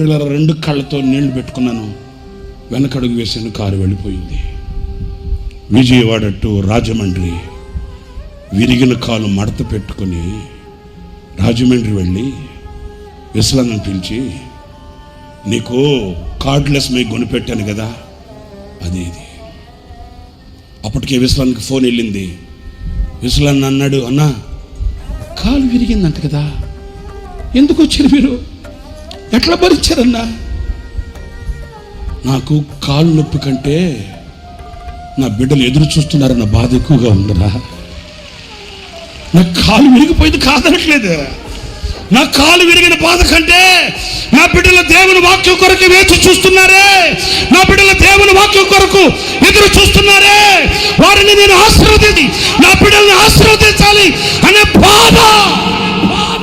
పిల్లల 2 కళ్ళతో నీళ్లు పెట్టుకున్నాను, వెనకడుగు వేసాను, కారు వెళ్ళిపోయింది. విజయవాడ టు రాజమండ్రి విరిగిన కాలు మడత పెట్టుకొని రాజమండ్రి వెళ్ళి విశ్లాన్ని పిలిచి, నీకు కార్డ్లెస్ మై కొనిపెట్టాను కదా, అది ఇది. అప్పటికే విశ్లానికి ఫోన్ వెళ్ళింది. విశ్లాన్ని అన్నాడు, అన్నా కాలు విరిగిందంట కదా, ఎందుకు వచ్చారు మీరు, ఎట్లా భరించారన్నా? నాకు కాలు నొప్పి కంటే నా బిడ్డలు ఎదురు చూస్తున్నారన్న బాధ ఎక్కువగా ఉందిరా. నా కాలు విరిగిపోయింది కాదనట్లేదు, నా కాలు విరిగిన బాధ కంటే నా బిడ్డల దేవుని వాక్యం కొరకు వేచి చూస్తున్నారే, నా బిడ్డల దేవుని వాక్యం కొరకు ఎదురు చూస్తున్నారే, వారిని నేను ఆశీర్వదించి నా బిడ్డల్ని ఆశీర్వదించాలి అనే బాధ.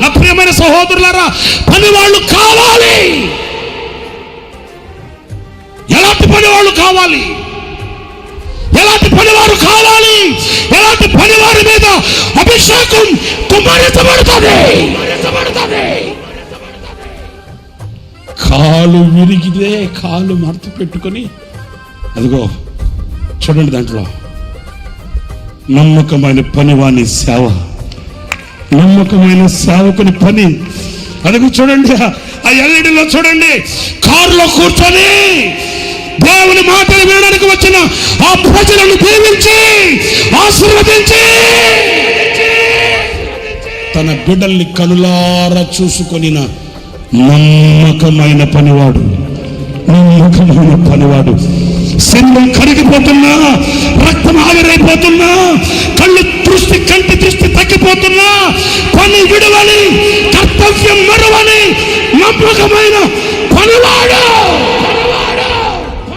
నా ప్రియమైన సహోదరులారా, పని వాళ్ళు కావాలి. ఎలాంటి పని వాళ్ళు కావాలి, ఎలాంటి పనివారు కావాలి, ఎలాంటి పనివారి మీద అభిషేకం కుమ్మరించబడుతుంది. కాలు విరిగితే కాలు మడత పెట్టుకొని, అదిగో చూడండి, దాంట్లో నమ్మకమైన పనివాని సేవ, నమ్మకమైన సేవకుని పని. అదిగో చూడండి, ఆ ఎల్ఈడిలో చూడండి, కారులో కూర్చొని దేవుని మాటలు వినడానికి వచ్చిన ఆ ప్రజలను దీవించి ఆశీర్వదించి తన బిడ్డల్ని కనులారా చూసుకొని నమ్మకమైన పనివాడు, నమ్మకమైన పనివాడు. శరీరం కరిగిపోతున్నా, రక్తం ఆవిరైపోతున్నా, కంటి దృష్టి తగ్గిపోతున్నా, పని విడవని, కర్తవ్యం మరవని నమ్మకమైన